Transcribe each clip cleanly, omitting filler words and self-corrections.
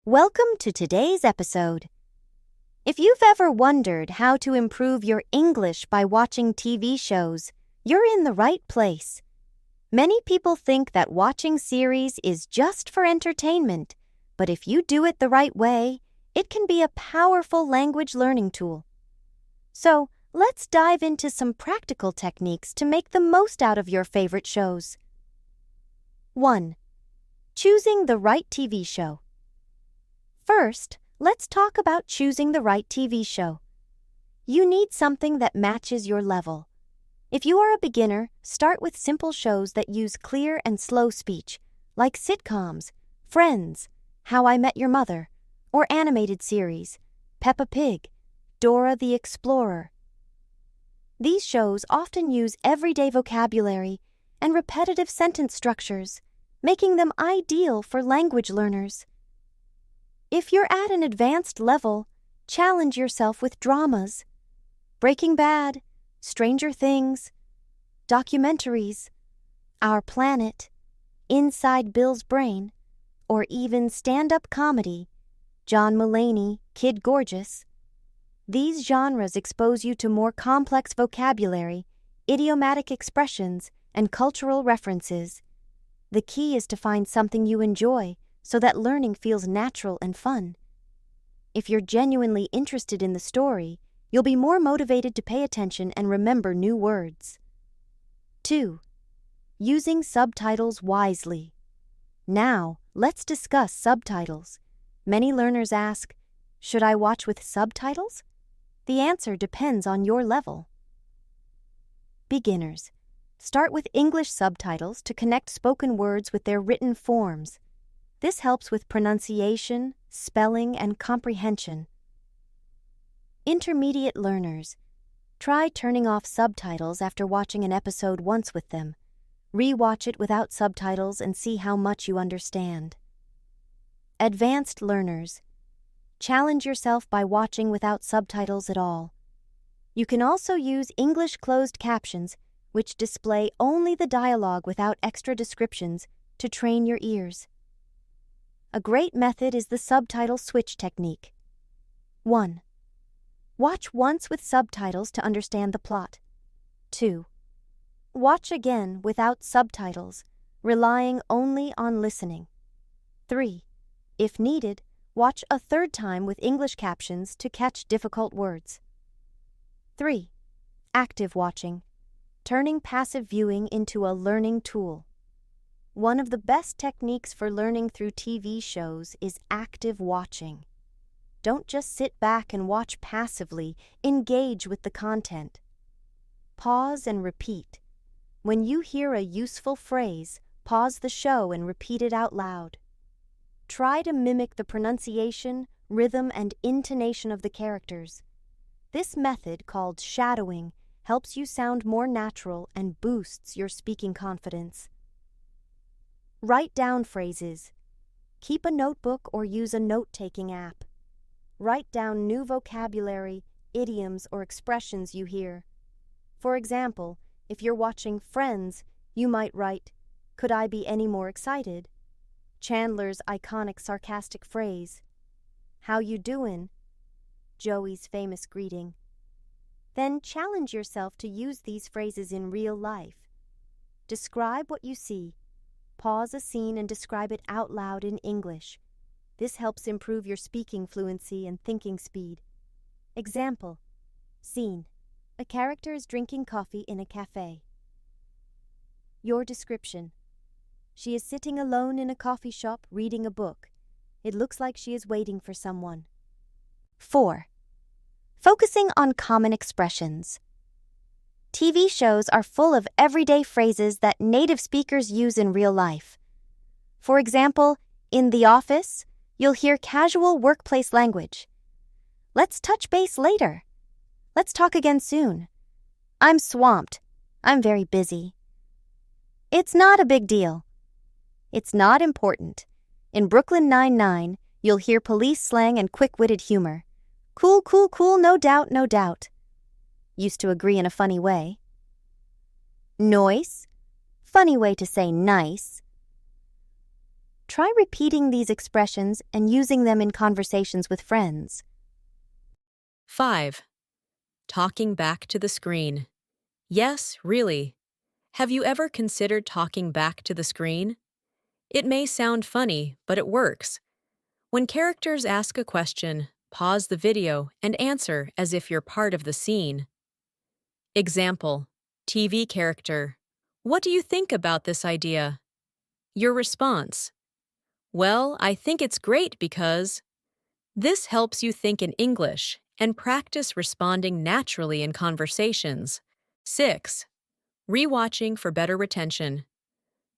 Welcome to today's episode. If you've ever wondered how to improve your English by watching TV shows, you're in the right place. Many people think that watching series is just for entertainment, but if you do it the right way, it can be a powerful language learning tool. So, let's dive into some practical techniques to make the most out of your favorite shows. 1. Choosing the right TV show. First, let's talk about choosing the right TV show. You need something that matches your level. If you are a beginner, start with simple shows that use clear and slow speech, like sitcoms, Friends, How I Met Your Mother, or animated series, Peppa Pig, Dora the Explorer. These shows often use everyday vocabulary and repetitive sentence structures, making them ideal for language learners. If you're at an advanced level, challenge yourself with dramas. Breaking Bad, Stranger Things, documentaries, Our Planet, Inside Bill's Brain, or even stand-up comedy, John Mulaney, Kid Gorgeous. These genres expose you to more complex vocabulary, idiomatic expressions, and cultural references. The key is to find something you enjoy, so that learning feels natural and fun. If you're genuinely interested in the story, you'll be more motivated to pay attention and remember new words. 2. Using subtitles wisely. Now, let's discuss subtitles. Many learners ask, should I watch with subtitles? The answer depends on your level. Beginners. Start with English subtitles to connect spoken words with their written forms. This helps with pronunciation, spelling, and comprehension. Intermediate learners. Try turning off subtitles after watching an episode once with them. Re-watch it without subtitles and see how much you understand. Advanced learners. Challenge yourself by watching without subtitles at all. You can also use English closed captions, which display only the dialogue without extra descriptions, to train your ears. A great method is the subtitle switch technique. 1. Watch once with subtitles to understand the plot. 2. Watch again without subtitles, relying only on listening. 3. If needed, watch a third time with English captions to catch difficult words. 3. Active watching, turning passive viewing into a learning tool. One of the best techniques for learning through TV shows is active watching. Don't just sit back and watch passively, engage with the content. Pause and repeat. When you hear a useful phrase, pause the show and repeat it out loud. Try to mimic the pronunciation, rhythm, and intonation of the characters. This method, called shadowing, helps you sound more natural and boosts your speaking confidence. Write down phrases. Keep a notebook or use a note-taking app. Write down new vocabulary, idioms, or expressions you hear. For example, if you're watching Friends, you might write, "Could I be any more excited?" Chandler's iconic sarcastic phrase, "How you doin'?" Joey's famous greeting. Then challenge yourself to use these phrases in real life. Describe what you see. Pause a scene and describe it out loud in English. This helps improve your speaking fluency and thinking speed. Example. Scene. A character is drinking coffee in a cafe. Your description. She is sitting alone in a coffee shop reading a book. It looks like she is waiting for someone. 4. Focusing on common expressions. TV shows are full of everyday phrases that native speakers use in real life. For example, in The Office, you'll hear casual workplace language. "Let's touch base later." "Let's talk again soon." "I'm swamped." "I'm very busy." "It's not a big deal." "It's not important." In Brooklyn Nine-Nine, you'll hear police slang and quick-witted humor. "Cool, cool, cool, no doubt, no doubt." Used to agree in a funny way. Noise, funny way to say nice. Try repeating these expressions and using them in conversations with friends. 5. Talking back to the screen. Yes, really. Have you ever considered talking back to the screen? It may sound funny, but it works. When characters ask a question, pause the video and answer as if you're part of the scene. Example: TV character. What do you think about this idea? Your response: well, I think it's great because. This helps you think in English and practice responding naturally in conversations. 6. Rewatching for better retention.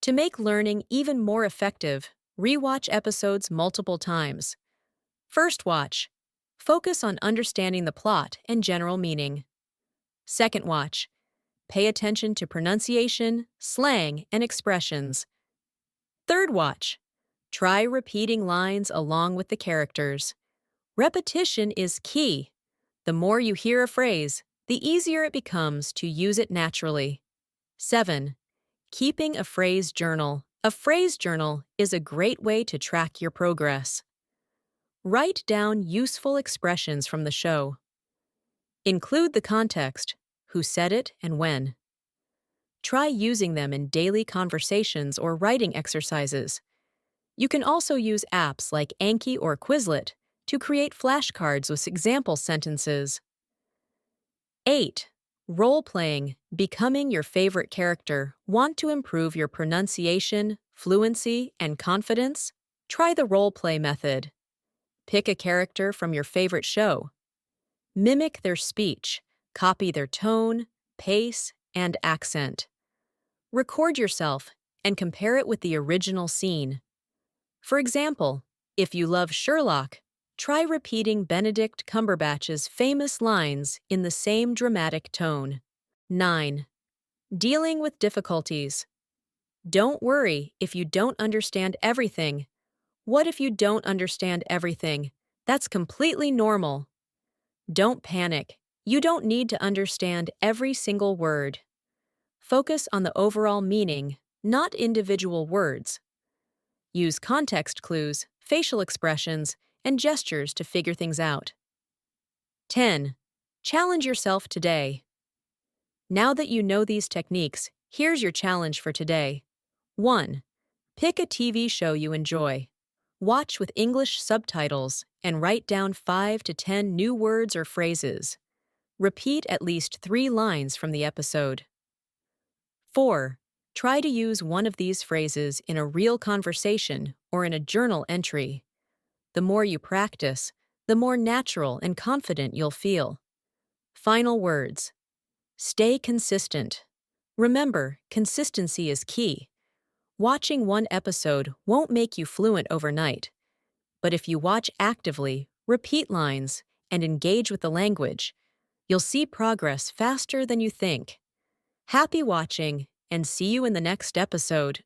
To make learning even more effective, rewatch episodes multiple times. First watch. Focus on understanding the plot and general meaning. Second watch. Pay attention to pronunciation, slang, and expressions. Third watch. Try repeating lines along with the characters. Repetition is key. The more you hear a phrase, the easier it becomes to use it naturally. 7. Keeping a phrase journal. A phrase journal is a great way to track your progress. Write down useful expressions from the show. Include the context, who said it and when. Try using them in daily conversations or writing exercises. You can also use apps like Anki or Quizlet to create flashcards with example sentences. 8. Role-playing, becoming your favorite character. Want to improve your pronunciation, fluency, and confidence? Try the role-play method. Pick a character from your favorite show. Mimic their speech, copy their tone, pace, and accent. Record yourself and compare it with the original scene. For example, if you love Sherlock, try repeating Benedict Cumberbatch's famous lines in the same dramatic tone. 9. Dealing with difficulties. Don't worry if you don't understand everything. What if you don't understand everything? That's completely normal. Don't panic. You don't need to understand every single word. Focus on the overall meaning, not individual words. Use context clues, facial expressions, and gestures to figure things out. 10. Challenge yourself today. Now that you know these techniques, here's your challenge for today. 1. Pick a TV show you enjoy. Watch with English subtitles and write down 5 to 10 new words or phrases. Repeat at least 3 lines from the episode. 4. Try to use one of these phrases in a real conversation or in a journal entry. The more you practice, the more natural and confident you'll feel. Final words. Stay consistent. Remember, consistency is key. Watching one episode won't make you fluent overnight, but if you watch actively, repeat lines, and engage with the language, you'll see progress faster than you think. Happy watching, and see you in the next episode.